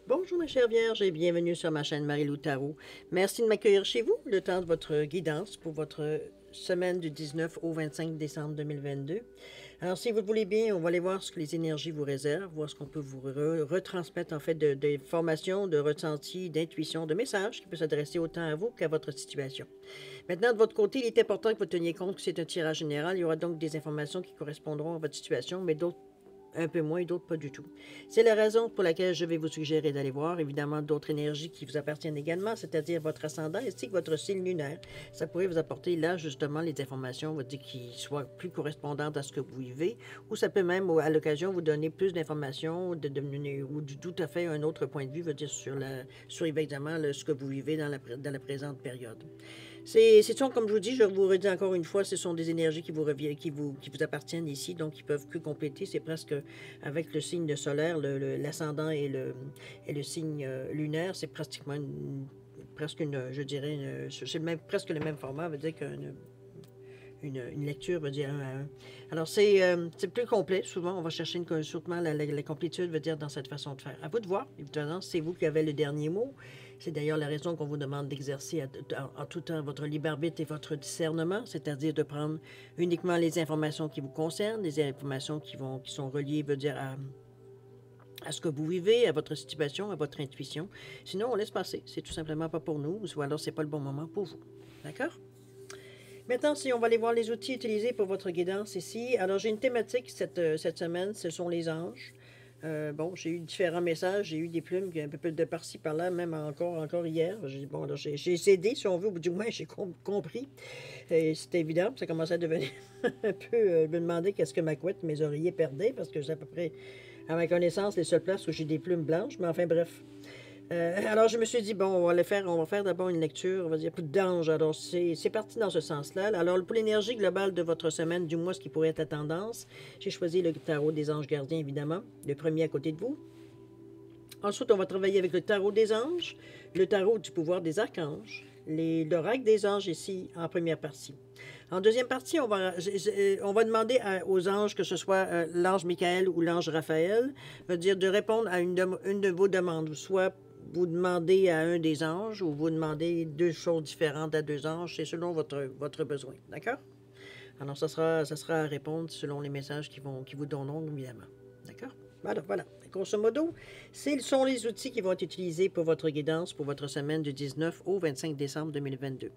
Bonjour mes chères vierges et bienvenue sur ma chaîne Marie-Lou Tarot. Merci de m'accueillir chez vous le temps de votre guidance pour votre semaine du 19 au 25 décembre 2022. Alors si vous le voulez bien, on va aller voir ce que les énergies vous réservent, voir ce qu'on peut vous retransmettre en fait d'informations, de ressentis, d'intuitions, de messages qui peuvent s'adresser autant à vous qu'à votre situation. Maintenant, de votre côté, il est important que vous teniez compte que c'est un tirage général. Il y aura donc des informations qui correspondront à votre situation, mais d'autres un peu moins, d'autres pas du tout. C'est la raison pour laquelle je vais vous suggérer d'aller voir, évidemment, d'autres énergies qui vous appartiennent également, c'est-à-dire votre ascendant ainsi que votre signe lunaire. Ça pourrait vous apporter là, justement, les informations, on va dire, qui soient plus correspondantes à ce que vous vivez, ou ça peut même, à l'occasion, vous donner plus d'informations ou du tout à fait un autre point de vue, veut dire, sur évidemment, ce que vous vivez dans la présente période. C'est sûr, comme je vous dis, je vous redis encore une fois, ce sont des énergies qui vous reviennent, qui vous appartiennent ici, donc qui peuvent que compléter. C'est presque avec le signe de solaire, l'ascendant et le signe lunaire, c'est pratiquement presque une, je dirais, c'est presque le même format, veut dire une lecture veut dire un à un. Alors, c'est plus complet. Souvent, on va chercher surtout la complétude, veut dire dans cette façon de faire. À vous de voir. Évidemment, c'est vous qui avez le dernier mot. C'est d'ailleurs la raison qu'on vous demande d'exercer en tout temps votre libre arbitre et votre discernement, c'est-à-dire de prendre uniquement les informations qui vous concernent, les informations qui sont reliées, veut dire, à ce que vous vivez, à votre situation, à votre intuition. Sinon, on laisse passer. C'est tout simplement pas pour nous, ou alors c'est pas le bon moment pour vous. D'accord? Maintenant, si on va aller voir les outils utilisés pour votre guidance ici. Alors, j'ai une thématique cette semaine, ce sont les anges. Bon, j'ai eu différents messages, j'ai eu des plumes un peu de par-ci, par-là, même encore hier. J'ai cédé, si on veut, ou du moins, j'ai compris. C'était évident, ça commençait à devenir un peu, me demander qu'est-ce que ma couette, mes oreillers perdaient, parce que c'est à peu près, à ma connaissance, les seules places où j'ai des plumes blanches, mais enfin, bref. Alors, je me suis dit, bon, on va faire d'abord une lecture, on va dire, plus d'ange. Alors, c'est parti dans ce sens-là. Alors, pour l'énergie globale de votre semaine, du mois, ce qui pourrait être la tendance, j'ai choisi le tarot des anges gardiens, évidemment, le premier à côté de vous. Ensuite, on va travailler avec le tarot des anges, le tarot du pouvoir des archanges, l'oracle des anges ici, en première partie. En deuxième partie, on va demander aux anges, que ce soit l'ange Michael ou l'ange Raphaël, veut dire de répondre à une de vos demandes, soit vous demandez à un des anges ou vous demandez deux choses différentes à deux anges, c'est selon votre besoin, d'accord? Alors, ça sera à répondre selon les messages qui vous donneront, évidemment, d'accord? Voilà. Grosso modo, ce sont les outils qui vont être utilisés pour votre guidance pour votre semaine du 19 au 25 décembre 2022.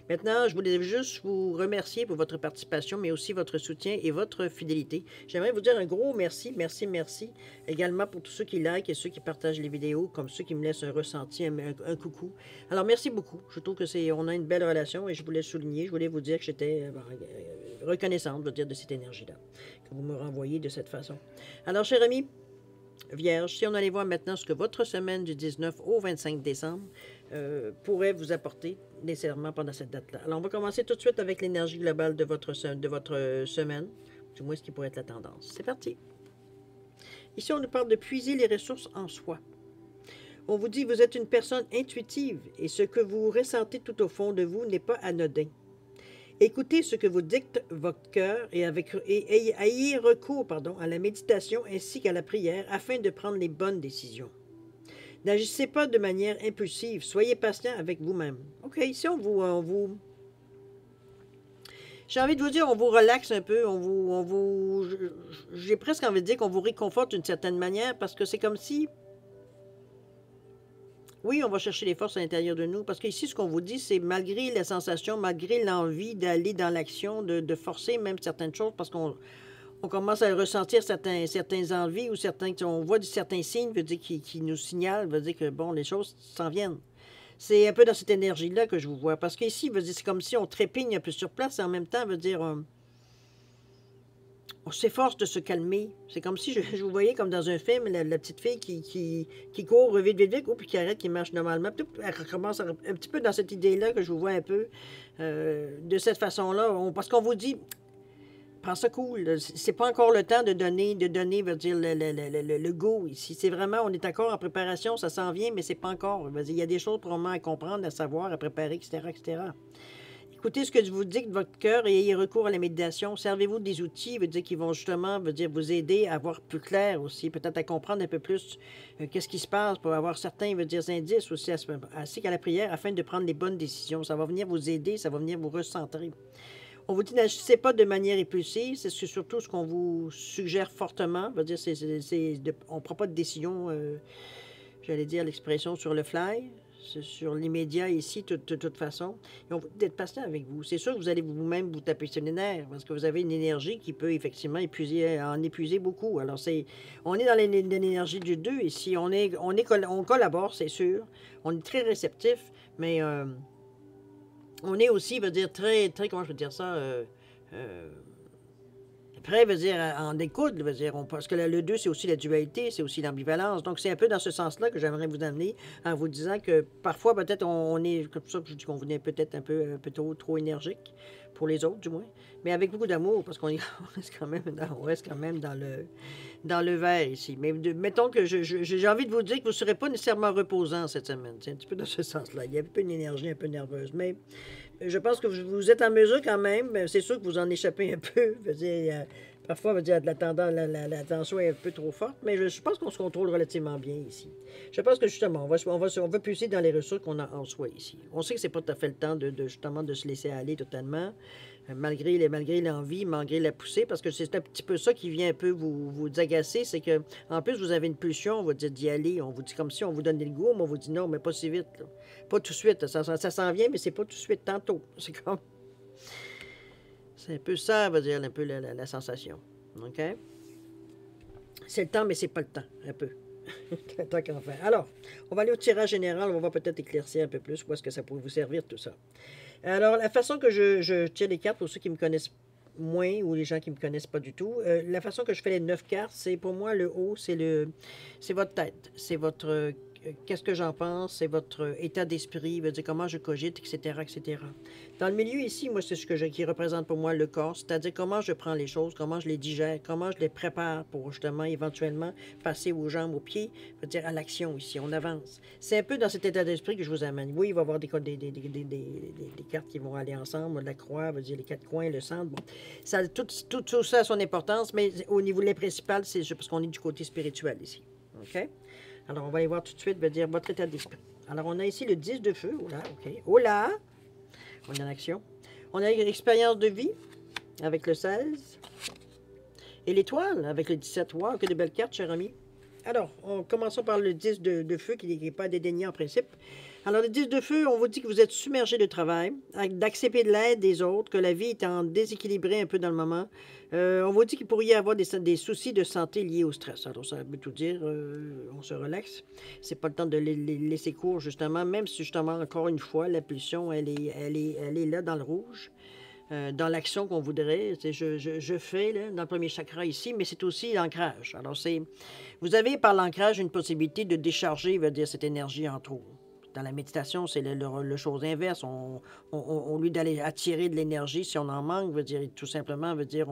Maintenant, je voulais juste vous remercier pour votre participation, mais aussi votre soutien et votre fidélité. J'aimerais vous dire un gros merci, merci, également pour tous ceux qui likent et ceux qui partagent les vidéos, comme ceux qui me laissent un ressenti, un coucou. Alors, merci beaucoup. Je trouve que on a une belle relation et je voulais souligner, je voulais vous dire que j'étais reconnaissante, je veux dire, de cette énergie-là, que vous me renvoyez de cette façon. Alors, chers amis, Vierge, si on allait voir maintenant ce que votre semaine du 19 au 25 décembre pourrait vous apporter nécessairement pendant cette date-là. Alors, on va commencer tout de suite avec l'énergie globale de votre semaine, du moins ce qui pourrait être la tendance. C'est parti. Ici, on nous parle de puiser les ressources en soi. On vous dit que vous êtes une personne intuitive et ce que vous ressentez tout au fond de vous n'est pas anodin. Écoutez ce que vous dicte votre cœur et ayez recours à la méditation ainsi qu'à la prière afin de prendre les bonnes décisions. N'agissez pas de manière impulsive, soyez patient avec vous-même. OK, ici j'ai envie de vous dire, on vous relaxe un peu, j'ai presque envie de dire qu'on vous réconforte d'une certaine manière parce que c'est comme si, oui, on va chercher les forces à l'intérieur de nous, parce qu'ici, ce qu'on vous dit, c'est malgré la sensation, malgré l'envie d'aller dans l'action, de forcer même certaines choses, parce qu'on commence à ressentir certains envies ou on voit certains signes, veut dire, qui nous signalent, veut dire que, bon, les choses s'en viennent. C'est un peu dans cette énergie-là que je vous vois, parce qu'ici, veut dire, c'est comme si on trépigne un peu sur place, et en même temps, veut dire, on s'efforce de se calmer. C'est comme si je vous voyais comme dans un film, la petite fille qui court vite, puis qui arrête, qui marche normalement. Elle recommence un petit peu dans cette idée-là que je vous vois un peu de cette façon-là. Parce qu'on vous dit, prends ça cool. C'est pas encore le temps de donner veut dire, le go ici. C'est vraiment, on est encore en préparation, ça s'en vient, mais c'est pas encore. Il y a des choses probablement à comprendre, à savoir, à préparer, etc., etc. Écoutez ce que vous dit de votre cœur et ayez recours à la méditation. Servez-vous des outils, veut dire, qui vont justement veut dire, vous aider à voir plus clair aussi, peut-être à comprendre un peu plus qu'est-ce qui se passe pour avoir certains veut dire, indices aussi ainsi qu'à la prière afin de prendre les bonnes décisions. Ça va venir vous aider, ça va venir vous recentrer. On vous dit n'agissez pas de manière impulsive, c'est surtout ce qu'on vous suggère fortement. Veut dire, on ne prend pas de décision, j'allais dire l'expression sur le fly. C'est sur l'immédiat ici, de toute façon. Et on va être patient avec vous. C'est sûr que vous allez vous-même vous taper sur les nerfs parce que vous avez une énergie qui peut effectivement en épuiser beaucoup. Alors, on est dans l'énergie du 2 ici. On collabore, c'est sûr. On est très réceptif, mais on est aussi, veut dire, très, très, comment je veux dire ça, prêt, veut dire, en écoute, veut dire, parce que le 2, c'est aussi la dualité, c'est aussi l'ambivalence. Donc, c'est un peu dans ce sens-là que j'aimerais vous amener en vous disant que parfois, peut-être, on est, comme ça, je dis qu'on est peut-être un peu trop énergique, pour les autres, du moins, mais avec beaucoup d'amour, parce qu'on reste quand même dans le vert ici. Mais mettons que j'ai envie de vous dire que vous ne serez pas nécessairement reposant cette semaine. C'est un petit peu dans ce sens-là. Il y a un peu une énergie un peu nerveuse, mais je pense que vous êtes en mesure quand même. C'est sûr que vous en échappez un peu. Je veux dire, parfois, veut dire, la tension est un peu trop forte, mais je pense qu'on se contrôle relativement bien ici. Je pense que justement, on va puiser dans les ressources qu'on a en soi ici. On sait que c'est pas tout à fait le temps justement de se laisser aller totalement, malgré l'envie, malgré la poussée, parce que c'est un petit peu ça qui vient un peu vous agacer, c'est que en plus vous avez une pulsion, on va dire d'y aller, on vous dit comme si on vous donnait le goût, mais on vous dit non, mais pas si vite, là. Pas tout de suite, ça s'en vient, mais c'est pas tout de suite, tantôt. C'est un peu ça, va dire, un peu la sensation. OK? C'est le temps, mais c'est pas le temps, un peu. Le temps qu'on fait. Alors, on va aller au tirage général, on va peut-être éclaircir un peu plus où est-ce que ça pourrait vous servir, tout ça. Alors, la façon que je tire les cartes, pour ceux qui me connaissent moins ou les gens qui ne me connaissent pas du tout, la façon que je fais les 9 cartes, c'est pour moi, le haut, c'est votre tête. C'est votre qu'est-ce que j'en pense, c'est votre état d'esprit, veut dire comment je cogite, etc., etc. Dans le milieu ici, moi, c'est qui représente pour moi le corps, c'est-à-dire comment je prends les choses, comment je les digère, comment je les prépare pour justement, éventuellement, passer aux jambes, aux pieds, veut dire à l'action ici, on avance. C'est un peu dans cet état d'esprit que je vous amène. Oui, il va y avoir des cartes qui vont aller ensemble, la croix, veut dire les 4 coins, le centre, bon. Ça, tout ça a son importance, mais au niveau des principales, c'est parce qu'on est du côté spirituel ici. OK? Alors, on va aller voir tout de suite, veut dire votre état d'esprit. Alors, on a ici le 10 de feu. Oh là, OK. Oh là! On est en action. On a l'expérience de vie avec le 16. Et l'étoile avec le 17. Wow, que de belles cartes, cher ami. Alors, commençons par le 10 de feu, qui n'est pas dédaigné en principe. Alors, le 10 de feu, on vous dit que vous êtes submergé de travail, d'accepter de l'aide des autres, que la vie est en déséquilibré un peu dans le moment. On vous dit qu'il pourrait y avoir des soucis de santé liés au stress. Alors, ça veut tout dire, on se relaxe. C'est pas le temps de les laisser court, justement, même si, justement, encore une fois, la pulsion, elle est là dans le rouge. Dans l'action qu'on voudrait. Je fais là, dans le premier chakra ici, mais c'est aussi l'ancrage. Alors, vous avez par l'ancrage une possibilité de décharger, veut dire, cette énergie en trop. Dans la méditation, c'est le chose inverse. Au lieu d'aller attirer de l'énergie, si on en manque, veut dire tout simplement, veut dire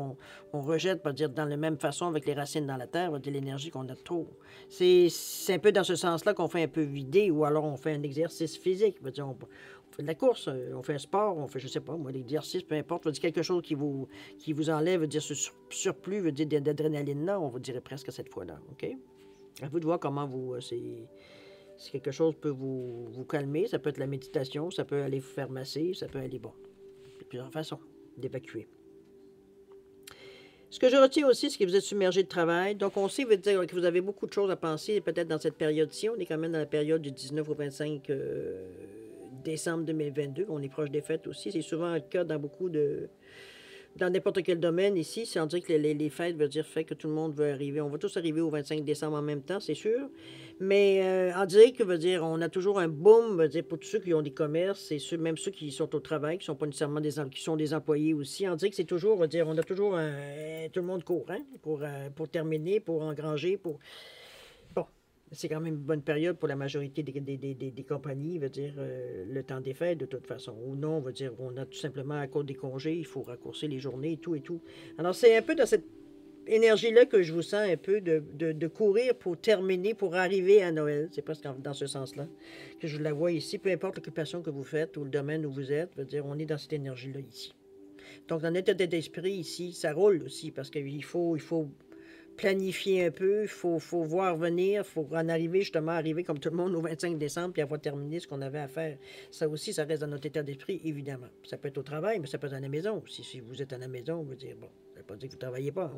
on rejette, veut dire dans la même façon avec les racines dans la terre, veut dire l'énergie qu'on a de trop. C'est un peu dans ce sens-là qu'on fait un peu vider, ou alors on fait un exercice physique, veut dire on fait de la course, on fait un sport, on fait, je sais pas, moi, l'exercice, peu importe, veut dire quelque chose qui vous enlève, veut dire ce surplus, veut dire d'adrénaline là, on vous dirait presque cette fois-là, OK? À vous de voir comment si quelque chose peut vous calmer, ça peut être la méditation, ça peut aller vous faire masser, ça peut aller, bon, il y a plusieurs façons d'évacuer. Ce que je retiens aussi, c'est que vous êtes submergé de travail. Donc, on sait, veut dire que vous avez beaucoup de choses à penser, peut-être dans cette période-ci. On est quand même dans la période du 19 au 25 décembre 2022. On est proche des fêtes aussi. C'est souvent le cas dans n'importe quel domaine ici, c'est on dit que les fêtes veut dire fait que tout le monde veut arriver. On va tous arriver au 25 décembre en même temps, c'est sûr. Mais on dirait que veut dire on a toujours un boom, veut dire pour tous ceux qui ont des commerces, et même ceux qui sont au travail, qui sont pas nécessairement qui sont des employés aussi. On dirait que c'est toujours, veut dire, on a toujours tout le monde court, hein, pour terminer, pour engranger, pour. Bon. C'est quand même une bonne période pour la majorité des compagnies, veut dire le temps des fêtes de toute façon. Ou non, on va dire on a tout simplement à cause des congés, il faut raccourcir les journées et tout et tout. Alors c'est un peu dans cette énergie-là que je vous sens un peu de courir pour terminer, pour arriver à Noël. C'est presque dans ce sens-là que je la vois ici. Peu importe l'occupation que vous faites ou le domaine où vous êtes, je veux dire, on est dans cette énergie-là ici. Donc, dans l'état d'esprit ici, ça roule aussi parce qu'il faut planifier un peu, faut voir venir, il faut en arriver justement, arriver comme tout le monde au 25 décembre puis avoir terminé ce qu'on avait à faire. Ça aussi, ça reste dans notre état d'esprit, évidemment. Ça peut être au travail, mais ça peut être à la maison aussi. Si vous êtes à la maison, on veut dire, bon, ça ne veut pas dire que vous ne travaillez pas,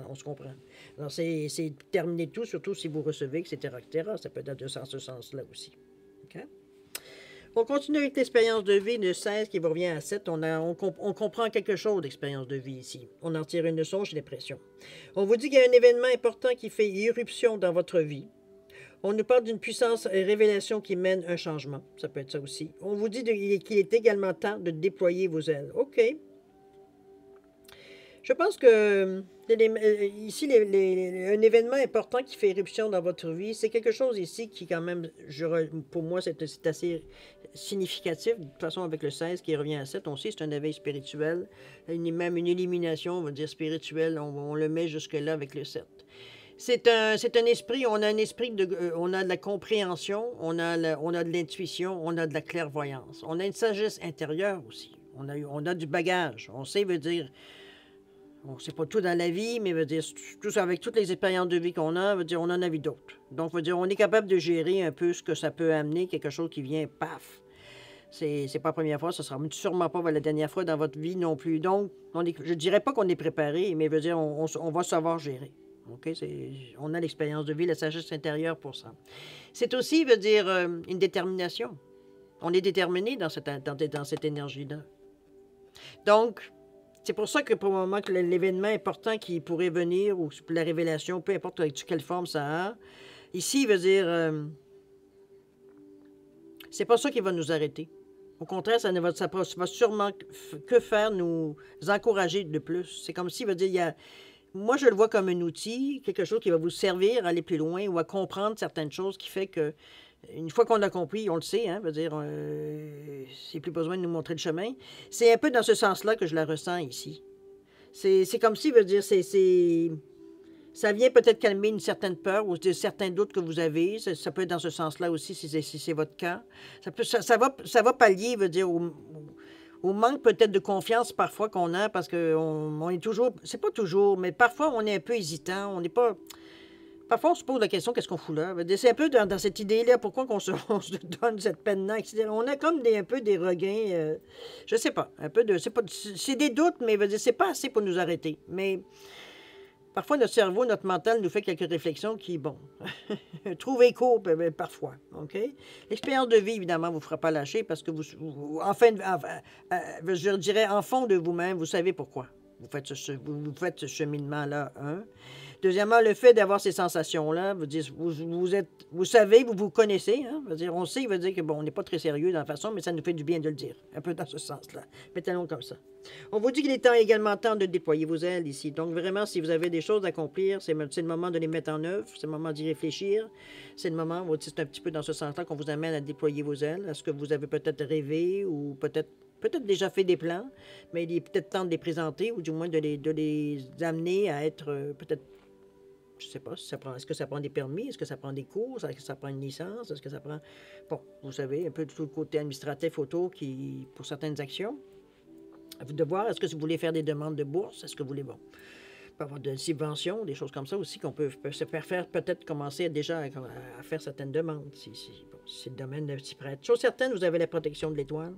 on se comprend. Alors, c'est terminer tout, surtout si vous recevez, etc., etc. Ça peut être dans ce sens-là aussi. OK? On continue avec l'expérience de vie de 16 qui revient à 7. On comprend quelque chose d'expérience de vie ici. On en tire une leçon chez les pressions. On vous dit qu'il y a un événement important qui fait irruption dans votre vie. On nous parle d'une puissance révélation qui mène un changement. Ça peut être ça aussi. On vous dit qu'il est également temps de déployer vos ailes. OK. Je pense que ici, un événement important qui fait éruption dans votre vie, c'est quelque chose ici qui, quand même, pour moi, c'est assez significatif. De toute façon, avec le 16 qui revient à 7, on sait que c'est un éveil spirituel, même une illumination, on va dire spirituelle, on le met jusque-là avec le 7. C'est un esprit, on a un esprit, on a de la compréhension, on a de l'intuition, on a de la clairvoyance. On a une sagesse intérieure aussi. On a du bagage. On sait, veut dire... On ne sait pas tout dans la vie, mais veut dire, tout avec toutes les expériences de vie qu'on a, veut dire, on en a vu d'autres. Donc, veut dire, on est capable de gérer un peu ce que ça peut amener, quelque chose qui vient, paf. C'est pas la première fois, ça sera sûrement pas la dernière fois dans votre vie non plus. Donc, je ne dirais pas qu'on est préparé, mais veut dire, on va savoir gérer. OK? On a l'expérience de vie, la sagesse intérieure pour ça. C'est aussi, veut dire, une détermination. On est déterminé dans cette énergie-là. Donc, c'est pour ça que pour le moment, que l'événement important qui pourrait venir, ou la révélation, peu importe quelle forme ça a, ici, il veut dire, c'est pas ça qui va nous arrêter. Au contraire, ça va sûrement que faire nous encourager de plus. C'est comme si, veut dire, moi, je le vois comme un outil, quelque chose qui va vous servir à aller plus loin ou à comprendre certaines choses qui fait que, une fois qu'on a compris, on le sait, hein, veut dire, c'est plus besoin de nous montrer le chemin. C'est un peu dans ce sens-là que je la ressens ici. C'est comme si, veut dire, ça vient peut-être calmer une certaine peur ou certains doutes que vous avez. Ça peut être dans ce sens-là aussi, si c'est votre cas. Ça va pallier, veut dire, au manque peut-être de confiance parfois qu'on a parce qu'on est toujours, c'est pas toujours, mais parfois on est un peu hésitant, on n'est pas... Parfois, on se pose la question, qu'est-ce qu'on fout là? C'est un peu dans cette idée-là, pourquoi on se donne cette peine-là, etc. On a comme un peu des regains, je sais pas, un peu de... C'est des doutes, mais c'est pas assez pour nous arrêter. Mais parfois, notre cerveau, notre mental nous fait quelques réflexions qui, bon, trouvent écho parfois, OK? L'expérience de vie, évidemment, ne vous fera pas lâcher parce que je dirais, en fond de vous-même, vous savez pourquoi vous faites ce cheminement-là, hein? Deuxièmement, le fait d'avoir ces sensations-là, vous savez, vous connaissez, hein? On sait, veut dire que bon, on n'est pas très sérieux dans la façon, mais ça nous fait du bien de le dire, un peu dans ce sens-là. Mettons-le comme ça. On vous dit qu'il est également temps de déployer vos ailes ici. Donc vraiment, si vous avez des choses à accomplir, c'est le moment de les mettre en œuvre, c'est le moment d'y réfléchir, c'est le moment, c'est un petit peu dans ce sens-là qu'on vous amène à déployer vos ailes. Est-ce que vous avez peut-être rêvé ou peut-être déjà fait des plans, mais il est peut-être temps de les présenter ou du moins de les amener à être peut-être. Je ne sais pas, est-ce que ça prend des permis, est-ce que ça prend des cours, est-ce que ça prend une licence, est-ce que ça prend... Bon, vous savez, un peu tout le côté administratif autour pour certaines actions. À vous de voir, est-ce que vous voulez faire des demandes de bourse, est-ce que vous voulez, bon, avoir de subventions, des choses comme ça aussi, qu'on peut se faire peut-être commencer déjà à faire certaines demandes, si le domaine s'y prête. Chose certaine, vous avez la protection de l'étoile.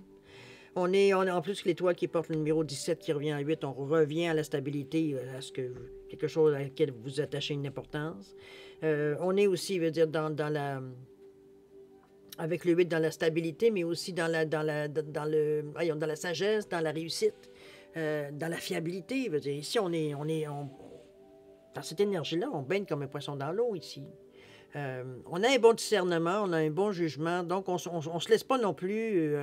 On a en plus l'étoile qui porte le numéro 17 qui revient à 8, on revient à la stabilité, à quelque chose à laquelle vous attachez une importance. On est aussi, veut dire, avec le 8 dans la stabilité, mais aussi dans la sagesse, dans la réussite, dans la fiabilité. Veut dire, ici, dans cette énergie-là, on baigne comme un poisson dans l'eau ici. On a un bon discernement, on a un bon jugement, donc on se laisse pas non plus...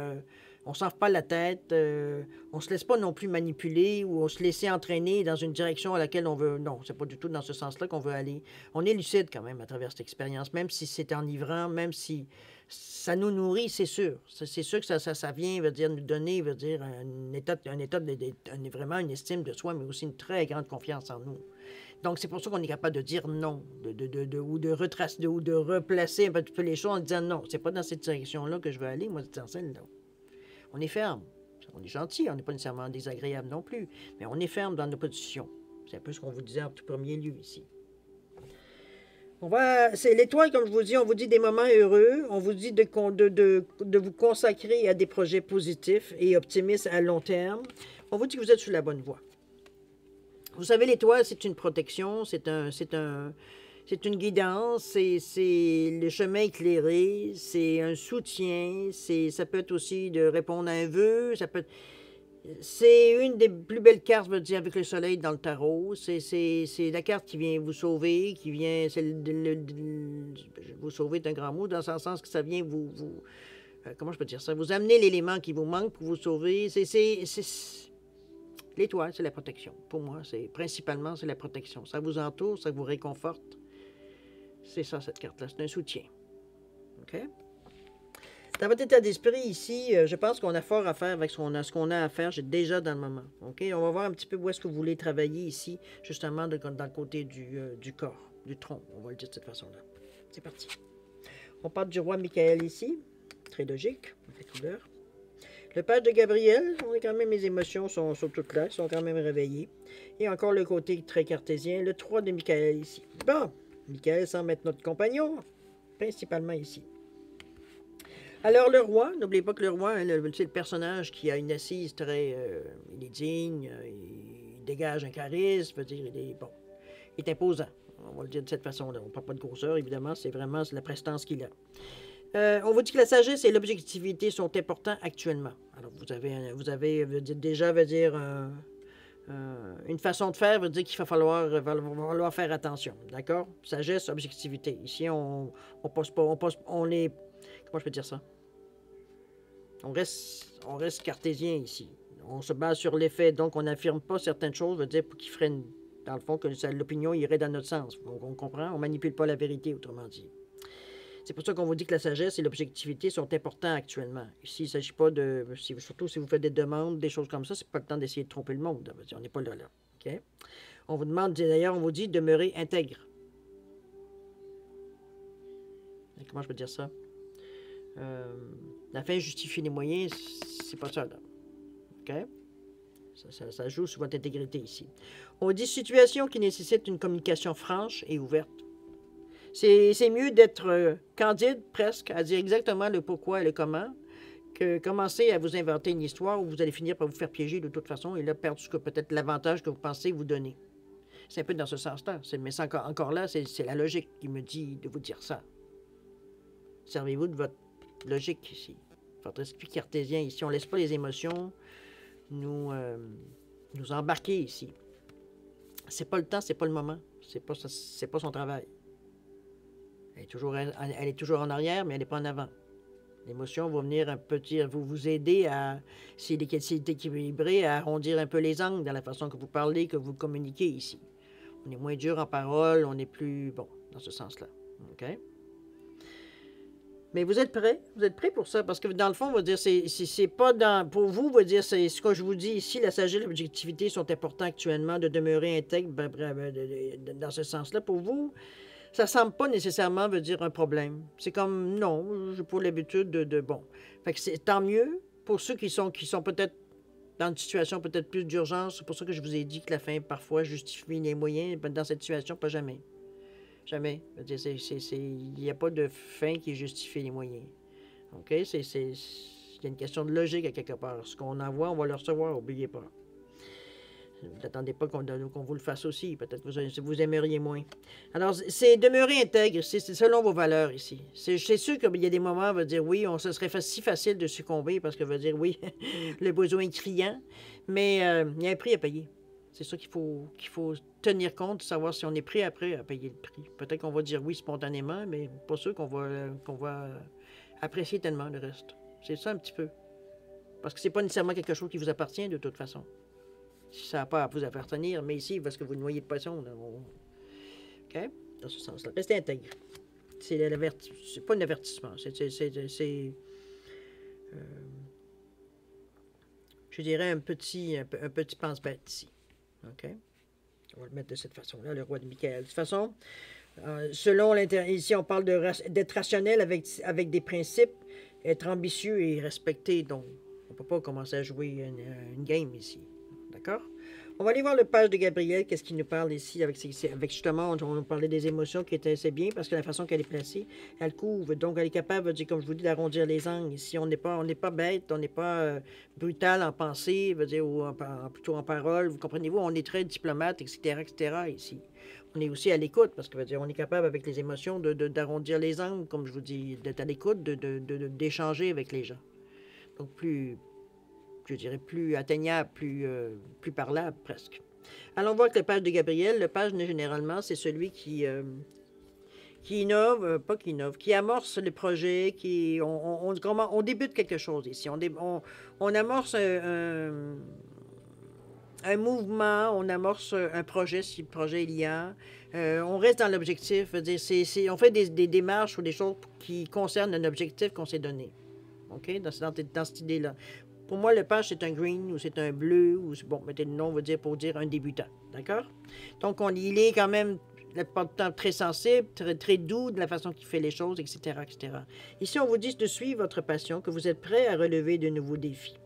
on ne s'enfle pas la tête, on ne se laisse pas non plus manipuler ou on se laisse entraîner dans une direction à laquelle on veut... Non, c'est pas du tout dans ce sens-là qu'on veut aller. On est lucide quand même à travers cette expérience, même si c'est enivrant, même si ça nous nourrit, c'est sûr. C'est sûr que ça vient, veut dire, nous donner, veut dire, vraiment une estime de soi, mais aussi une très grande confiance en nous. Donc, c'est pour ça qu'on est capable de dire non, ou de retracer, ou de replacer un petit peu les choses en disant non, c'est pas dans cette direction-là que je veux aller, moi, c'est dans celle-là. On est ferme. On est gentil, on n'est pas nécessairement désagréable non plus, mais on est ferme dans nos positions. C'est un peu ce qu'on vous disait en tout premier lieu ici. C'est l'étoile, comme je vous dis, on vous dit des moments heureux, on vous dit de vous consacrer à des projets positifs et optimistes à long terme. On vous dit que vous êtes sur la bonne voie. Vous savez, l'étoile, c'est une protection, c'est une guidance, c'est le chemin éclairé, c'est un soutien, ça peut être aussi de répondre à un vœu, c'est une des plus belles cartes, je veux dire, avec le soleil dans le tarot. C'est la carte qui vient vous sauver, qui vient... vous sauver est un grand mot, dans le sens que ça vient comment je peux dire ça? Vous amener l'élément qui vous manque pour vous sauver. L'étoile, c'est la protection. Pour moi, principalement, c'est la protection. Ça vous entoure, ça vous réconforte. C'est ça, cette carte-là. C'est un soutien. OK? Dans votre état d'esprit ici, je pense qu'on a fort à faire avec ce qu'on a à faire déjà dans le moment. OK? On va voir un petit peu où est-ce que vous voulez travailler ici, justement dans le côté du corps, du tronc. On va le dire de cette façon-là. C'est parti. On part du roi Michael ici. Très logique, la couleur. Le page de Gabriel, on est quand même, mes émotions sont toutes là, sont quand même réveillées. Et encore le côté très cartésien, le 3 de Michael ici. Bon, Michael semble être notre compagnon, principalement ici. Alors, le roi, n'oubliez pas que le roi, hein, c'est le personnage qui a une assise très... il est digne, il dégage un charisme, veut dire, il est imposant. On va le dire de cette façon-là. On ne parle pas de grosseur, évidemment, c'est vraiment la prestance qu'il a. On vous dit que la sagesse et l'objectivité sont importants actuellement. Alors, vous avez déjà, une façon de faire veut dire qu'il va falloir faire attention, d'accord? Sagesse, objectivité. Ici, on est... Comment je peux dire ça? On reste cartésien ici. On se base sur les faits, donc on n'affirme pas certaines choses, veut dire qu'il ferait, dans le fond, que l'opinion irait dans notre sens. On comprend? On ne manipule pas la vérité, autrement dit. C'est pour ça qu'on vous dit que la sagesse et l'objectivité sont importants actuellement. Ici, il ne s'agit pas de... Surtout si vous faites des demandes, des choses comme ça, c'est pas le temps d'essayer de tromper le monde. On n'est pas là. OK? On vous demande, d'ailleurs, on vous dit de demeurer intègre. Comment je peux dire ça? La fin justifie les moyens, c'est pas ça, là. OK? Ça joue sur votre intégrité ici. On dit situation qui nécessite une communication franche et ouverte. C'est mieux d'être candide, presque, à dire exactement le pourquoi et le comment, que commencer à vous inventer une histoire où vous allez finir par vous faire piéger de toute façon et là, perdre peut-être l'avantage que vous pensez vous donner. C'est un peu dans ce sens-là. Mais encore là, c'est la logique qui me dit de vous dire ça. Servez-vous de votre logique ici. Votre esprit cartésien ici. On ne laisse pas les émotions nous embarquer ici. C'est pas le temps, c'est pas le moment. C'est pas son travail. Elle est toujours en arrière, mais elle n'est pas en avant. L'émotion va venir un peu vous aider à, si est équilibré, à arrondir un peu les angles dans la façon que vous parlez, que vous communiquez ici. On est moins dur en parole, on est plus... Bon, dans ce sens-là. OK? Mais vous êtes prêts? Vous êtes prêts pour ça? Parce que dans le fond, on va dire, c'est pas dans... Pour vous, on va dire, c'est ce que je vous dis ici, la sagesse et l'objectivité sont importants actuellement, de demeurer intègre dans ce sens-là. Pour vous, ça semble pas nécessairement veut dire un problème. C'est comme, non, j'ai pas l'habitude bon. Fait que c'est tant mieux pour ceux qui sont peut-être dans une situation peut-être plus d'urgence. C'est pour ça que je vous ai dit que la fin, parfois, justifie les moyens. Dans cette situation, pas jamais. Jamais. Il n'y a pas de fin qui justifie les moyens. OK? Il y a une question de logique à quelque part. Ce qu'on envoie, on va le recevoir, n'oubliez pas. Vous n'attendez pas qu'on vous le fasse aussi. Peut-être que vous aimeriez moins. Alors, c'est demeurer intègre. C'est selon vos valeurs ici. C'est sûr qu'il y a des moments où on va dire oui, ce serait si facile de succomber parce que va dire oui, le besoin est criant. Mais il y a un prix à payer. C'est ça qu'il faut tenir compte, savoir si on est prêt après à payer le prix. Peut-être qu'on va dire oui spontanément, mais pas sûr qu'on va apprécier tellement le reste. C'est ça un petit peu. Parce que c'est pas nécessairement quelque chose qui vous appartient de toute façon. Si ça n'a pas à vous appartenir, mais ici, parce que vous noyez de poisson. Là, OK? Dans ce sens-là. Restez intègre. C'est pas un avertissement. Je dirais un petit pense-bête ici. OK? On va le mettre de cette façon-là, le roi de Michael. De toute façon, selon ici, on parle d'être rationnel avec des principes, être ambitieux et respecté. Donc, on ne peut pas commencer à jouer une game ici. D'accord? On va aller voir le page de Gabriel, qu'est-ce qu'il nous parle ici, avec justement, on nous parlait des émotions qui étaient assez bien, parce que la façon qu'elle est placée, elle couvre, donc elle est capable, comme je vous dis, d'arrondir les angles. Ici, on n'est pas bête, on n'est pas brutal en pensée, ou plutôt en parole, vous comprenez-vous, on est très diplomate, etc., ici. On est aussi à l'écoute, parce que on est capable, avec les émotions, d'arrondir les angles, comme je vous dis, d'être à l'écoute, d'échanger avec les gens. Donc, je dirais, plus atteignable, plus parlable presque. Allons voir que le page de Gabriel. Le page, généralement, c'est celui qui innove, pas qui innove, qui amorce le projet, on débute quelque chose ici. On amorce un mouvement, on amorce un projet, si le projet il y a. On reste dans l'objectif. On fait des démarches ou des choses qui concernent un objectif qu'on s'est donné. OK? Dans cette idée-là. Pour moi, le page, c'est un green ou c'est un bleu ou bon, mettez le nom, on va dire pour dire un débutant. D'accord? Donc, il est quand même la plupart du temps très sensible, très doux de la façon qu'il fait les choses, etc., etc. Ici, on vous dit de suivre votre passion, que vous êtes prêt à relever de nouveaux défis.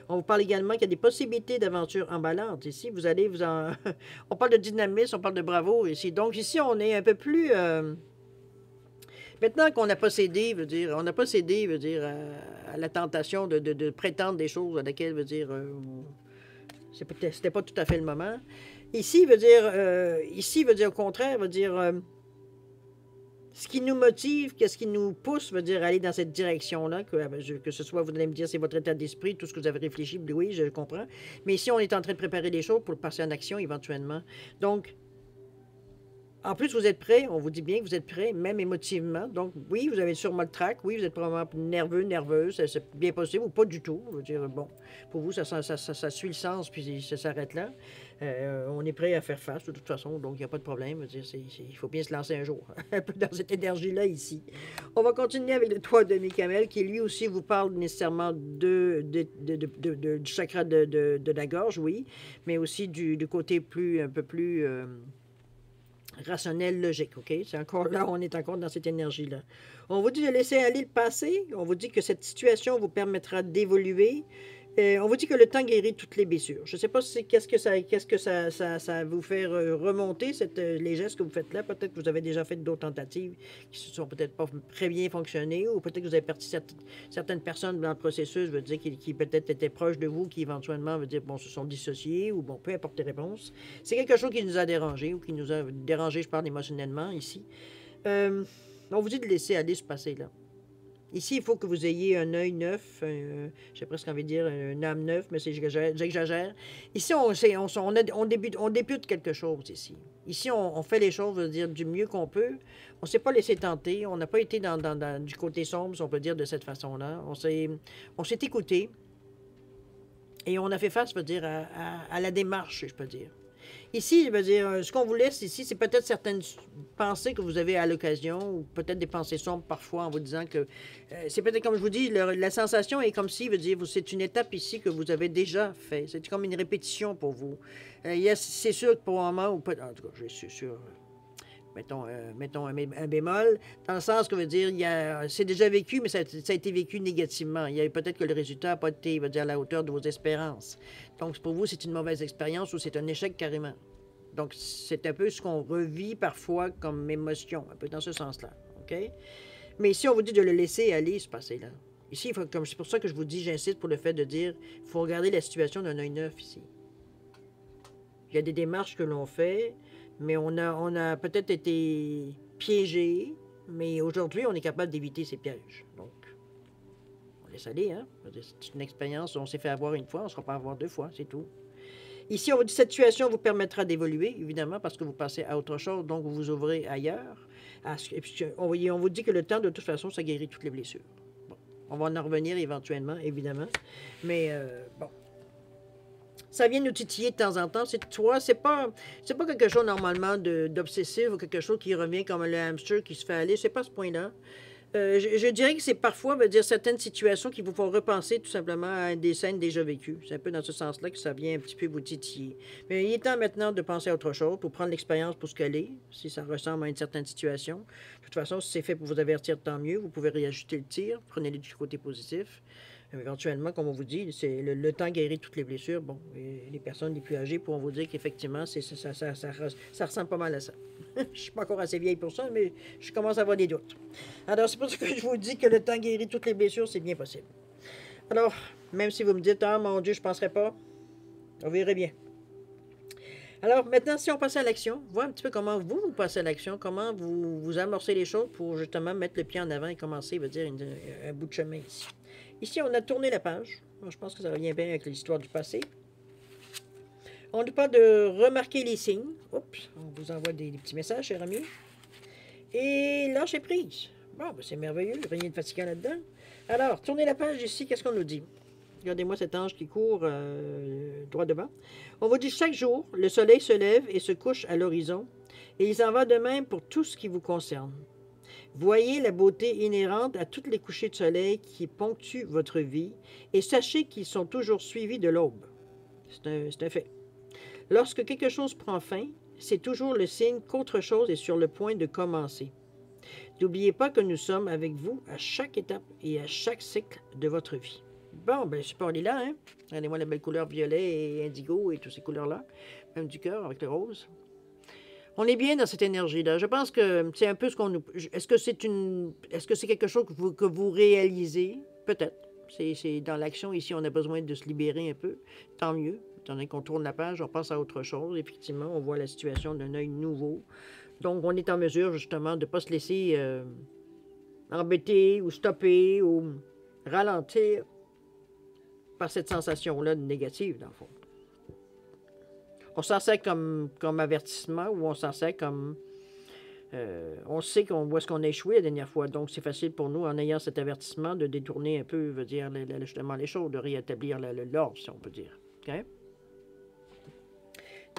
On vous parle également qu'il y a des possibilités d'aventure emballantes. Ici, vous allez vous en... on parle de dynamisme, on parle de bravoure ici. Donc, ici, on est un peu plus... Maintenant qu'on n'a pas cédé, on n'a pas cédé, à la tentation de prétendre des choses à laquelle, c'était pas tout à fait le moment. Ici, au contraire, ce qui nous motive, qu'est-ce qui nous pousse, aller dans cette direction-là, que ce soit, vous allez me dire, c'est votre état d'esprit, tout ce que vous avez réfléchi, oui, je comprends. Mais ici, on est en train de préparer des choses pour passer en action éventuellement. Donc, en plus, vous êtes prêt, on vous dit bien que vous êtes prêt, même émotivement. Donc, oui, vous avez sûrement le trac, oui, vous êtes probablement nerveux, nerveuse, c'est bien possible, ou pas du tout. Je veux dire, bon, pour vous, ça suit le sens, puis ça s'arrête là. On est prêt à faire face, de toute façon, donc il n'y a pas de problème. Il faut bien se lancer un jour, un peu dans cette énergie-là ici. On va continuer avec le 3 de Michael, qui lui aussi vous parle nécessairement du chakra de la gorge, oui, mais aussi du côté un peu plus... rationnel, logique, OK? C'est encore là, on est encore dans cette énergie-là. On vous dit de laisser aller le passé. On vous dit que cette situation vous permettra d'évoluer. On vous dit que le temps guérit toutes les blessures. Je ne sais pas qu'est-ce que ça vous fait remonter, les gestes que vous faites là. Peut-être que vous avez déjà fait d'autres tentatives qui ne sont peut-être pas très bien fonctionnées, ou peut-être que vous avez perdu certaines personnes dans le processus, qui peut-être étaient proches de vous, qui éventuellement, se sont dissociés, ou bon, peu importe les réponses. C'est quelque chose qui nous a dérangé, ou qui nous a dérangé, je parle émotionnellement, ici. On vous dit de laisser aller se passer là. Ici, il faut que vous ayez un œil neuf, j'ai presque envie de dire une âme neuve, mais j'exagère. Ici, on débute quelque chose ici. Ici, on fait les choses, du mieux qu'on peut. On ne s'est pas laissé tenter. On n'a pas été du côté sombre, si on peut dire, de cette façon-là. On s'est écouté et on a fait face, à la démarche, je peux dire. Ici, ce qu'on vous laisse ici, c'est peut-être certaines pensées que vous avez à l'occasion, ou peut-être des pensées sombres parfois, en vous disant que c'est peut-être, comme je vous dis, la sensation est comme si, c'est une étape ici que vous avez déjà fait. C'est comme une répétition pour vous. C'est sûr que pour un moment, ou pas, en tout cas, je suis sûr, mettons un bémol, dans le sens que c'est déjà vécu, mais ça a été vécu négativement. Il y a peut-être que le résultat n'a pas été, à la hauteur de vos espérances. Donc, pour vous, c'est une mauvaise expérience ou c'est un échec carrément. Donc, c'est un peu ce qu'on revit parfois comme émotion, un peu dans ce sens-là. OK? Mais ici, on vous dit de le laisser aller, se passer là. Ici, c'est pour ça que je vous dis, j'insiste pour le fait de dire, il faut regarder la situation d'un œil neuf ici. Il y a des démarches que l'on fait, mais on a peut-être été piégé, mais aujourd'hui, on est capable d'éviter ces pièges. Donc, on laisse aller, hein? C'est une expérience, on s'est fait avoir une fois, on ne sera pas avoir deux fois, c'est tout. Ici, on vous dit, cette situation vous permettra d'évoluer, évidemment, parce que vous passez à autre chose, donc vous vous ouvrez ailleurs. Et puis, on vous dit que le temps, de toute façon, ça guérit toutes les blessures. Bon, on va en revenir éventuellement, évidemment, mais bon. Ça vient nous titiller de temps en temps. C'est pas quelque chose normalement d'obsessif ou quelque chose qui revient comme le hamster qui se fait aller. C'est pas ce point-là. Je dirais que c'est parfois, veut dire, certaines situations qui vous font repenser tout simplement à des scènes déjà vécues. C'est un peu dans ce sens-là que ça vient un petit peu vous titiller. Mais il est temps maintenant de penser à autre chose, pour prendre l'expérience pour ce qu'elle est, si ça ressemble à une certaine situation. De toute façon, si c'est fait pour vous avertir, tant mieux. Vous pouvez réajuster le tir, prenez-le du côté positif. Éventuellement, comme on vous dit, c'est le temps guérit toutes les blessures. Bon, et les personnes les plus âgées pourront vous dire qu'effectivement, ça ressemble pas mal à ça. Je ne suis pas encore assez vieille pour ça, mais je commence à avoir des doutes. Alors, c'est pour ça que je vous dis que le temps guérit toutes les blessures, c'est bien possible. Alors, même si vous me dites, ah mon Dieu, je ne penserais pas, on verrait bien. Alors, maintenant, si on passe à l'action, voir un petit peu comment vous passez à l'action, comment vous amorcez les choses pour justement mettre le pied en avant et commencer, veut dire, un bout de chemin ici. Ici, on a tourné la page. Je pense que ça revient bien avec l'histoire du passé. On ne pas de remarquer les signes. Oups, on vous envoie des petits messages, cher ami. Et lâcher prise. Bon, ben c'est merveilleux, rien de fatigant là-dedans. Alors, tournez la page ici, qu'est-ce qu'on nous dit? Regardez-moi cet ange qui court droit devant. On vous dit chaque jour, le soleil se lève et se couche à l'horizon. Et il en va de même pour tout ce qui vous concerne. Voyez la beauté inhérente à tous les couchers de soleil qui ponctuent votre vie et sachez qu'ils sont toujours suivis de l'aube. C'est un fait. Lorsque quelque chose prend fin, c'est toujours le signe qu'autre chose est sur le point de commencer. N'oubliez pas que nous sommes avec vous à chaque étape et à chaque cycle de votre vie. Bon, ben, je on est là, hein? Regardez-moi la belle couleur violet et indigo et toutes ces couleurs-là. Même du cœur avec le rose. On est bien dans cette énergie-là. Je pense que c'est un peu ce qu'on nous... Est-ce que c'est quelque chose que vous réalisez? Peut-être. C'est dans l'action. Ici, on a besoin de se libérer un peu. Tant mieux. Étant donné qu'on tourne la page, on passe à autre chose. Effectivement, on voit la situation d'un œil nouveau. Donc, on est en mesure, justement, de ne pas se laisser embêter ou stopper ou ralentir par cette sensation-là négative, dans le fond. On s'en sert comme avertissement ou on s'en sert comme... on sait où est-ce qu'on a échoué la dernière fois. Donc, c'est facile pour nous, en ayant cet avertissement, de détourner un peu, veut dire, justement, les choses, de rétablir l'ordre, si on peut dire. OK?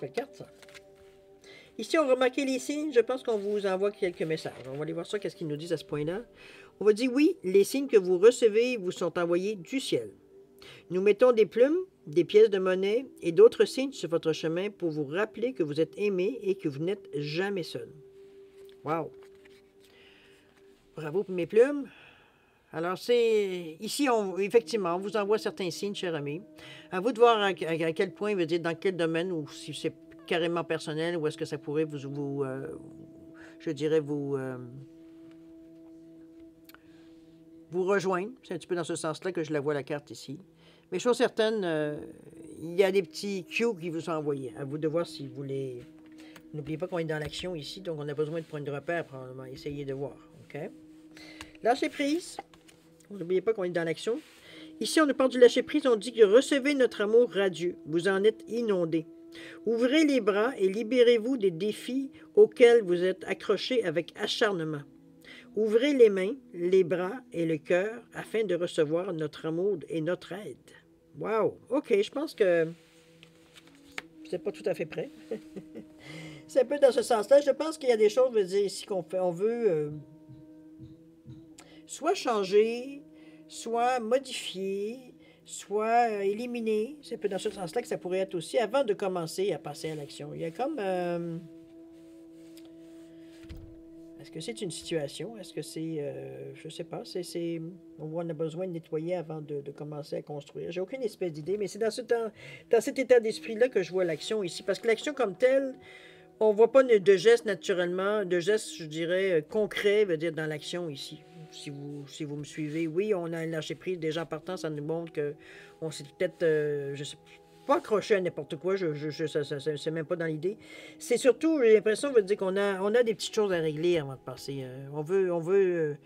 Belle carte, ça. Ici, on remarque les signes. Je pense qu'on vous envoie quelques messages. On va aller voir ça, qu'est-ce qu'ils nous disent à ce point-là. On va dire, oui, les signes que vous recevez vous sont envoyés du ciel. Nous mettons des plumes, des pièces de monnaie et d'autres signes sur votre chemin pour vous rappeler que vous êtes aimé et que vous n'êtes jamais seul. Wow! Bravo pour mes plumes. Alors, c'est... Ici, effectivement, on vous envoie certains signes, cher ami. À vous de voir à quel point, veut dire, dans quel domaine, ou si c'est carrément personnel, ou est-ce que ça pourrait je dirais, vous rejoindre. C'est un petit peu dans ce sens-là que je la vois, la carte ici. Mais chose certaine, il y a des petits cues qui vous sont envoyés. À vous de voir si vous les... N'oubliez pas qu'on est dans l'action ici, donc on a besoin de points de repère, probablement. Essayez de voir, OK? Lâchez prise. N'oubliez pas qu'on est dans l'action. Ici, on nous parle du lâcher prise. On dit que recevez notre amour radieux. Vous en êtes inondé. Ouvrez les bras et libérez-vous des défis auxquels vous êtes accrochés avec acharnement. Ouvrez les mains, les bras et le cœur afin de recevoir notre amour et notre aide. Wow! OK, je pense que vous n'êtes pas tout à fait prêt. C'est un peu dans ce sens-là. Je pense qu'il y a des choses, veut dire, ici qu'on fait. On veut soit changer, soit modifier, soit éliminer. C'est un peu dans ce sens-là que ça pourrait être aussi avant de commencer à passer à l'action. Il y a comme... est-ce que c'est une situation? Est-ce que c'est... je sais pas. On a besoin de nettoyer avant de commencer à construire. J'ai aucune espèce d'idée, mais c'est dans cet état d'esprit-là que je vois l'action ici. Parce que l'action comme telle, on ne voit pas de gestes naturellement, de gestes, je dirais, concrets, veut dire, dans l'action ici. Si vous me suivez, oui, on a un lâcher-prise. Déjà, en partant, ça nous montre qu'on s'est peut-être, je sais pas accroché à n'importe quoi, c'est même pas dans l'idée. C'est surtout, j'ai l'impression, veut dire qu'on a des petites choses à régler avant de passer. On veut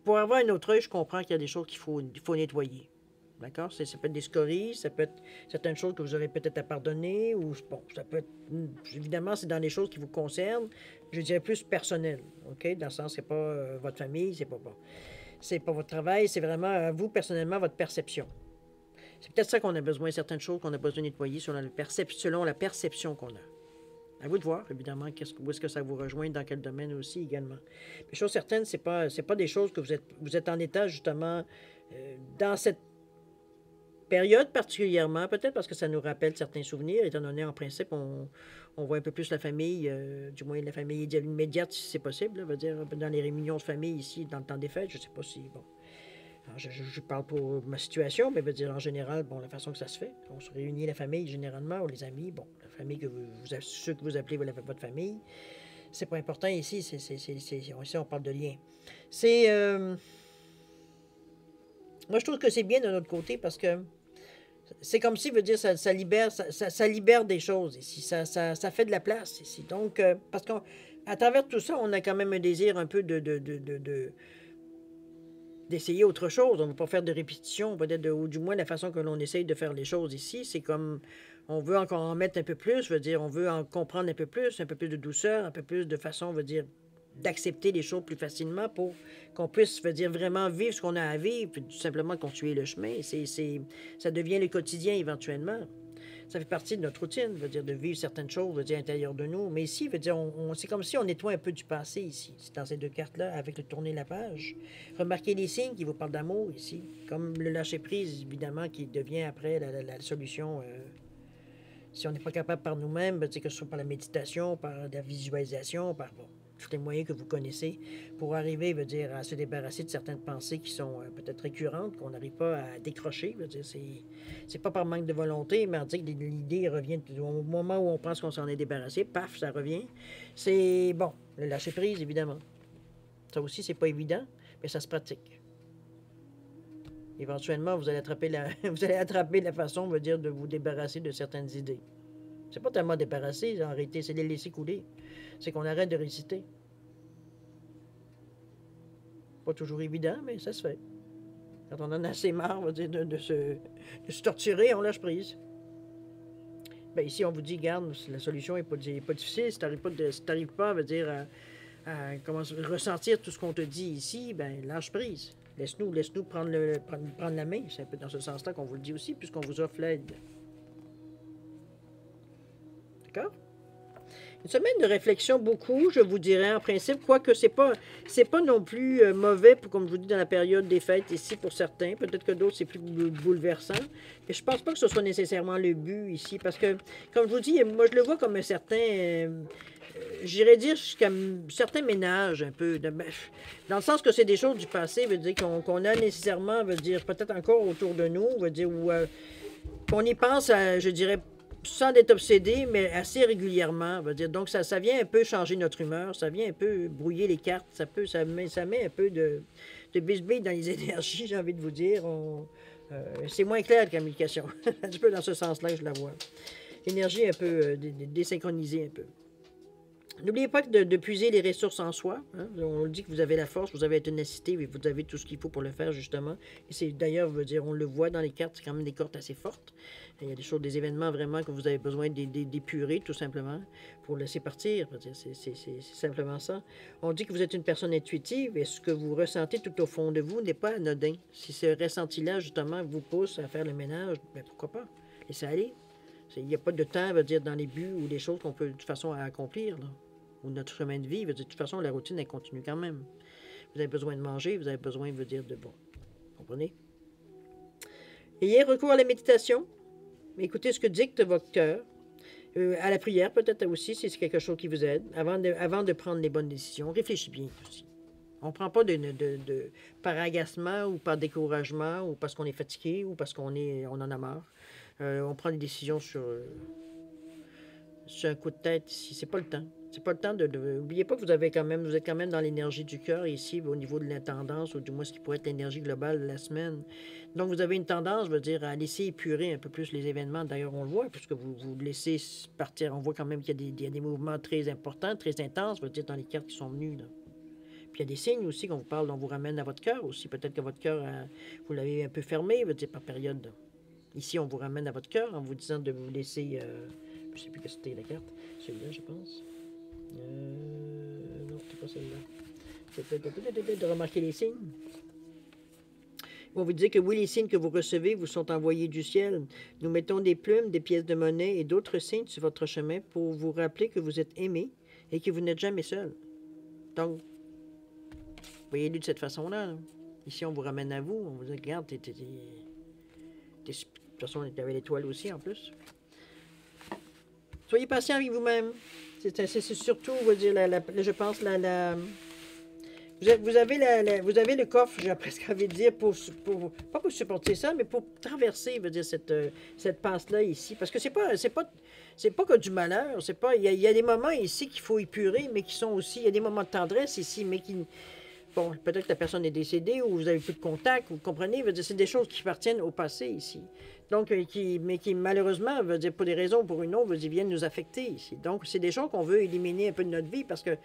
pour avoir un autre œil, je comprends qu'il y a des choses qu'il faut nettoyer. D'accord? Ça peut être des scories, ça peut être certaines choses que vous aurez peut-être à pardonner, ou bon, ça peut être, évidemment, c'est dans les choses qui vous concernent, je dirais plus personnel, OK? Dans le sens, c'est pas votre famille, c'est pas votre travail, c'est vraiment vous, personnellement, votre perception. C'est peut-être ça qu'on a besoin, certaines choses qu'on a besoin de nettoyer selon la perception qu'on a. À vous de voir, évidemment, où est-ce que ça vous rejoint, dans quel domaine aussi également. Mais chose certaine, c'est pas des choses que vous êtes en état, justement, dans cette période particulièrement, peut-être parce que ça nous rappelle certains souvenirs, étant donné, en principe, on voit un peu plus la famille, du moins la famille immédiate, si c'est possible, là, veut dire, dans les réunions de famille ici, dans le temps des fêtes, je ne sais pas si, bon, alors, je parle pour ma situation, mais veut dire en général, bon, la façon que ça se fait, on se réunit la famille généralement, ou les amis, bon, la famille ceux que vous appelez votre famille, c'est pas important ici, ici on parle de lien. C'est, moi je trouve que c'est bien de notre côté parce que c'est comme si, veut dire, ça libère, ça libère des choses ici, ça fait de la place ici. Donc, parce qu'à travers tout ça, on a quand même un désir un peu d'essayer autre chose. On ne veut pas faire de répétition, peut-être, ou du moins la façon que l'on essaye de faire les choses ici, c'est comme on veut encore en mettre un peu plus, veut dire, on veut en comprendre un peu plus de douceur, un peu plus de façon, veut dire, d'accepter les choses plus facilement pour qu'on puisse, veut dire, vraiment vivre ce qu'on a à vivre, puis tout simplement continuer le chemin. Ça devient le quotidien éventuellement. Ça fait partie de notre routine, veut dire, de vivre certaines choses, veut dire, à l'intérieur de nous. Mais ici, veut dire, c'est comme si on nettoie un peu du passé ici, dans ces deux cartes-là, avec le tourner la page. Remarquez les signes qui vous parlent d'amour ici, comme le lâcher-prise, évidemment, qui devient après la solution. Si on n'est pas capable par nous-mêmes, veut dire que ce soit par la méditation, par la visualisation, par bon, tous les moyens que vous connaissez, pour arriver, veut dire, à se débarrasser de certaines pensées qui sont peut-être récurrentes, qu'on n'arrive pas à décrocher. Veut dire, c'est pas par manque de volonté, mais on dit que l'idée revient au moment où on pense qu'on s'en est débarrassé, paf, ça revient. C'est bon, le lâcher prise, évidemment. Ça aussi, c'est pas évident, mais ça se pratique. Éventuellement, vous allez attraper vous allez attraper la façon, veut dire, de vous débarrasser de certaines idées. C'est pas tellement débarrasser, en réalité, c'est les laisser couler. C'est qu'on arrête de réciter. Pas toujours évident, mais ça se fait. Quand on en a assez marre, on va dire, de se torturer, on lâche prise. Ben ici, on vous dit, garde, la solution n'est pas difficile. Si tu n'arrives pas, veut dire, comment ressentir tout ce qu'on te dit ici, ben lâche prise. Laisse-nous prendre la main. C'est un peu dans ce sens-là qu'on vous le dit aussi, puisqu'on vous offre l'aide. D'accord? Une semaine de réflexion beaucoup, je vous dirais, en principe, quoique c'est pas non plus mauvais, comme je vous dis, dans la période des fêtes ici pour certains. Peut-être que d'autres, c'est plus bouleversant. Mais je pense pas que ce soit nécessairement le but ici, parce que, comme je vous dis, moi, je le vois comme un certain... j'irais dire jusqu'à certains ménages, un peu, dans le sens que c'est des choses du passé, veut dire qu'on a nécessairement, veut dire, peut-être encore autour de nous, veut dire, ou qu'on y pense, je dirais, sans être obsédé, mais assez régulièrement. Veut dire. Donc, ça vient un peu changer notre humeur, ça vient un peu brouiller les cartes, ça met un peu de bisbille dans les énergies, j'ai envie de vous dire. C'est moins clair la communication. Un petit peu dans ce sens-là que je la vois. L'énergie un peu désynchronisée un peu. N'oubliez pas de puiser les ressources en soi. Hein. On dit que vous avez la force, vous avez la ténacité, et vous avez tout ce qu'il faut pour le faire, justement. Et c'est d'ailleurs, veut dire, on le voit dans les cartes, c'est quand même des cartes assez fortes. Il y a des choses, des événements vraiment que vous avez besoin d'épurer, tout simplement, pour laisser partir. C'est simplement ça. On dit que vous êtes une personne intuitive et ce que vous ressentez tout au fond de vous n'est pas anodin. Si ce ressenti-là, justement, vous pousse à faire le ménage, bien pourquoi pas? Laissez aller. Il n'y a pas de temps, veut dire, dans les buts ou des choses qu'on peut de toute façon accomplir, là. Ou notre chemin de vie, veut dire, de toute façon, la routine, elle continue quand même. Vous avez besoin de manger, vous avez besoin, veut dire, de bon. Vous comprenez? Ayez recours à la méditation. Écoutez ce que dicte votre cœur. À la prière, peut-être aussi, si c'est quelque chose qui vous aide. Avant de prendre les bonnes décisions, réfléchissez bien aussi. On ne prend pas par agacement ou par découragement ou parce qu'on est fatigué ou parce qu'on en a marre. On prend des décisions sur un coup de tête ici. C'est pas le temps. C'est pas le temps N'oubliez pas que vous êtes quand même dans l'énergie du cœur ici, au niveau de la tendance, ou du moins ce qui pourrait être l'énergie globale de la semaine. Donc vous avez une tendance, veut dire, à laisser épurer un peu plus les événements. D'ailleurs, on le voit, puisque vous laissez partir. On voit quand même qu'il y a des mouvements très importants, très intenses, veut dire, dans les cartes qui sont venues, là. Puis il y a des signes aussi qu'on vous parle, on vous ramène à votre cœur aussi. Peut-être que votre cœur, vous l'avez un peu fermé, veut dire, par période. Ici, on vous ramène à votre cœur en vous disant de vous laisser... je ne sais plus que c'était la carte. Celui-là, je pense. Non, c'est pas celle-là. C'est peut-être de remarquer les signes. On vous dit que oui, les signes que vous recevez vous sont envoyés du ciel. Nous mettons des plumes, des pièces de monnaie et d'autres signes sur votre chemin pour vous rappeler que vous êtes aimé et que vous n'êtes jamais seul. Donc, voyez-le de cette façon-là. Là. Ici, on vous ramène à vous. On vous dit, regarde, de toute façon, il y avait l'étoile aussi en plus. Soyez patient avec vous-même. C'est surtout, on va dire, je pense, vous avez le coffre, j'ai presque envie de dire, pas pour supporter ça, mais pour traverser, veut dire, cette passe-là ici. Parce que c'est pas que du malheur. Il y a des moments ici qu'il faut épurer, mais qui sont aussi, il y a des moments de tendresse ici, mais qui, bon, peut-être que la personne est décédée ou vous avez plus de contact, vous comprenez, veut dire, c'est des choses qui appartiennent au passé ici. Donc, mais qui malheureusement, veut dire, pour des raisons ou pour une autre, veut dire, viennent nous affecter ici. Donc, c'est des choses qu'on veut éliminer un peu de notre vie parce que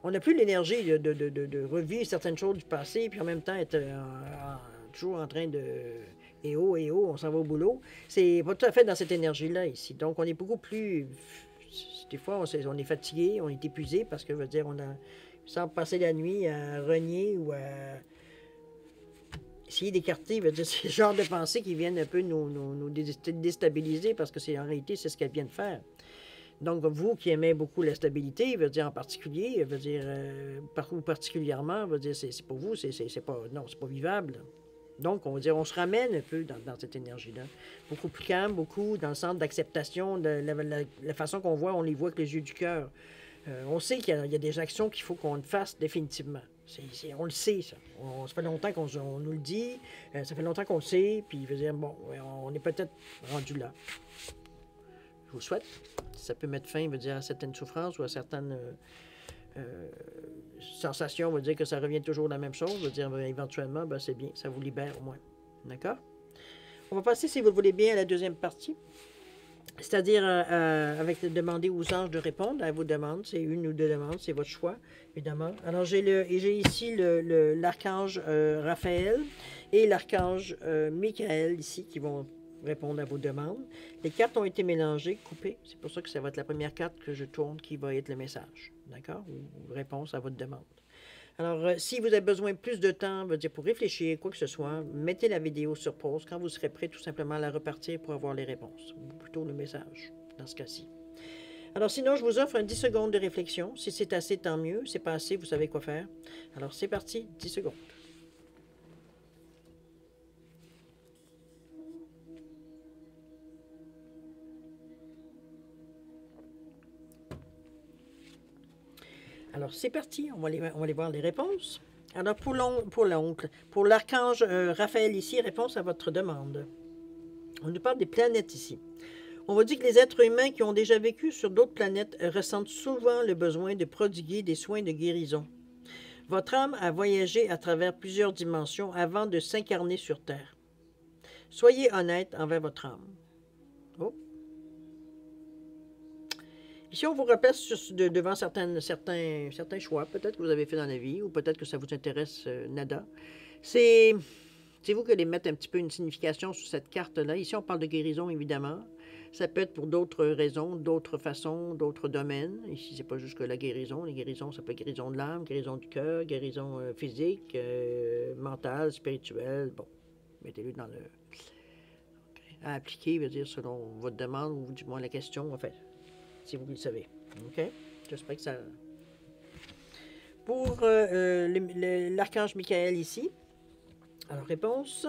on n'a plus l'énergie de revivre certaines choses du passé, puis en même temps être toujours en train de et oh, on s'en va au boulot. C'est pas tout à fait dans cette énergie-là ici. Donc, on est beaucoup plus. Des fois, on est fatigué, on est épuisé parce que, veut dire, on a. Sans passer la nuit à renier ou à essayer d'écarter, veut dire, c'est le genre de pensées qui viennent un peu nous déstabiliser parce que c'est en réalité, c'est ce qu'elles viennent faire. Donc, vous qui aimez beaucoup la stabilité, veut dire en particulier, veut dire particulièrement, veut dire c'est pour vous, c'est pas non, c'est pas vivable. Donc, on va dire, on se ramène un peu dans cette énergie-là. Beaucoup plus calme, beaucoup dans le centre d'acceptation, la façon qu'on voit, on les voit avec les yeux du cœur. On sait qu'il y a des actions qu'il faut qu'on fasse définitivement. On le sait, ça. Ça fait longtemps qu'on nous le dit, ça fait longtemps qu'on le sait, puis veut dire, bon, on est peut-être rendu là. Je vous souhaite. Ça peut mettre fin, veut dire, à certaines souffrances ou à certaines sensations, veut dire que ça revient toujours la même chose, veut dire, éventuellement, ben, c'est bien, ça vous libère au moins. D'accord? On va passer, si vous le voulez bien, à la deuxième partie. C'est-à-dire avec demander aux anges de répondre à vos demandes. C'est une ou deux demandes, c'est votre choix, évidemment. Alors, j'ai ici l'archange Raphaël et l'archange Michael ici qui vont répondre à vos demandes. Les cartes ont été mélangées, coupées. C'est pour ça que ça va être la première carte que je tourne qui va être le message, d'accord? Ou réponse à votre demande. Alors, si vous avez besoin de plus de temps, veut dire pour réfléchir, quoi que ce soit, mettez la vidéo sur pause. Quand vous serez prêt, tout simplement à la repartir pour avoir les réponses, ou plutôt le message, dans ce cas-ci. Alors, sinon, je vous offre un 10 secondes de réflexion. Si c'est assez, tant mieux. Si c'est pas assez, vous savez quoi faire. Alors, c'est parti, 10 secondes. Alors, c'est parti. On va aller voir les réponses. Alors, pour l'archange Raphaël ici, réponse à votre demande. On nous parle des planètes ici. On va dire que les êtres humains qui ont déjà vécu sur d'autres planètes ressentent souvent le besoin de prodiguer des soins de guérison. Votre âme a voyagé à travers plusieurs dimensions avant de s'incarner sur Terre. Soyez honnête envers votre âme. Oh. Ici, on vous rappelle devant certains choix, peut-être que vous avez fait dans la vie, ou peut-être que ça vous intéresse nada. C'est vous qui allez mettre un petit peu une signification sur cette carte-là. Ici, on parle de guérison, évidemment. Ça peut être pour d'autres raisons, d'autres façons, d'autres domaines. Ici, c'est pas juste que la guérison. Les guérisons, ça peut être guérison de l'âme, guérison du cœur, guérison physique, mentale, spirituelle. Bon, mettez-le dans le... à appliquer, veut dire, selon votre demande, ou du moins la question, en fait. Si vous le savez. OK? J'espère que ça... Pour l'archange Michael ici, alors réponse,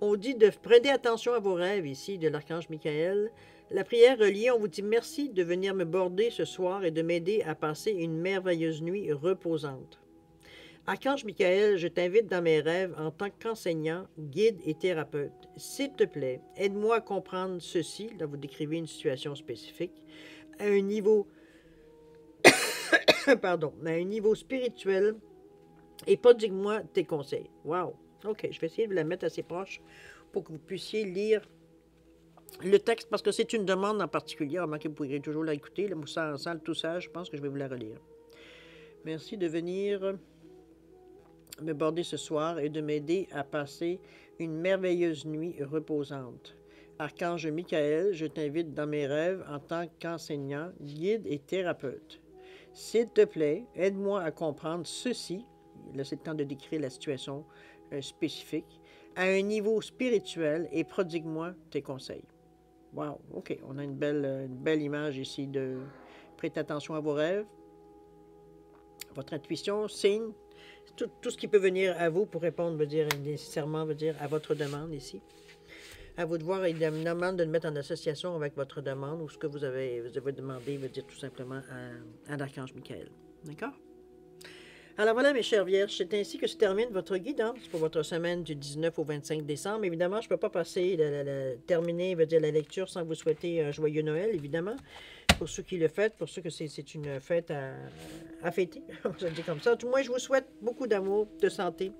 on dit de prêter attention à vos rêves ici de l'archange Michael. La prière reliée, on vous dit merci de venir me border ce soir et de m'aider à passer une merveilleuse nuit reposante. Archange Michael, je t'invite dans mes rêves en tant qu'enseignant, guide et thérapeute. S'il te plaît, aide-moi à comprendre ceci, là vous décrivez une situation spécifique, à un niveau, pardon, à un niveau spirituel et prodigue-moi tes conseils. Wow! OK, je vais essayer de la mettre assez proche pour que vous puissiez lire le texte, parce que c'est une demande en particulier. Remarquez, vous pourrez toujours l'écouter, sans le tout ça, je pense que je vais vous la relire. Merci de venir me border ce soir et de m'aider à passer une merveilleuse nuit reposante. Archange Michael, je t'invite dans mes rêves en tant qu'enseignant, guide et thérapeute. S'il te plaît, aide-moi à comprendre ceci. Là, c'est le temps de décrire la situation spécifique. à un niveau spirituel et prodigue-moi tes conseils. Wow, OK, on a une belle image ici de prêtez attention à vos rêves, votre intuition, signe, tout ce qui peut venir à vous pour répondre, veut dire nécessairement, veut dire à votre demande ici. À vous de voir, il demande de le mettre en association avec votre demande ou ce que vous avez demandé, veut dire tout simplement à l'archange Michael. D'accord? Alors voilà, mes chères vierges, c'est ainsi que se termine votre guidance pour votre semaine du 19 au 25 décembre. Évidemment, je ne peux pas passer, terminer, veut dire la lecture sans vous souhaiter un joyeux Noël, évidemment. Pour ceux qui le fêtent, pour ceux que c'est une fête à fêter, je le dis comme ça. Moi, je vous souhaite beaucoup d'amour, de santé,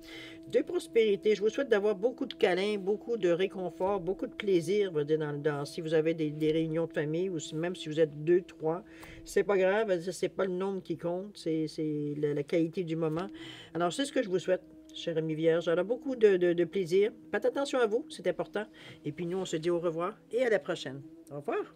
de prospérité. Je vous souhaite d'avoir beaucoup de câlins, beaucoup de réconfort, beaucoup de plaisir. Je veux dire, si vous avez des réunions de famille ou même si vous êtes deux, trois, c'est pas grave, c'est pas le nombre qui compte, c'est la qualité du moment. Alors, c'est ce que je vous souhaite, chère amie vierge. Alors, beaucoup de plaisir. Faites attention à vous, c'est important. Et puis nous, on se dit au revoir et à la prochaine. Au revoir.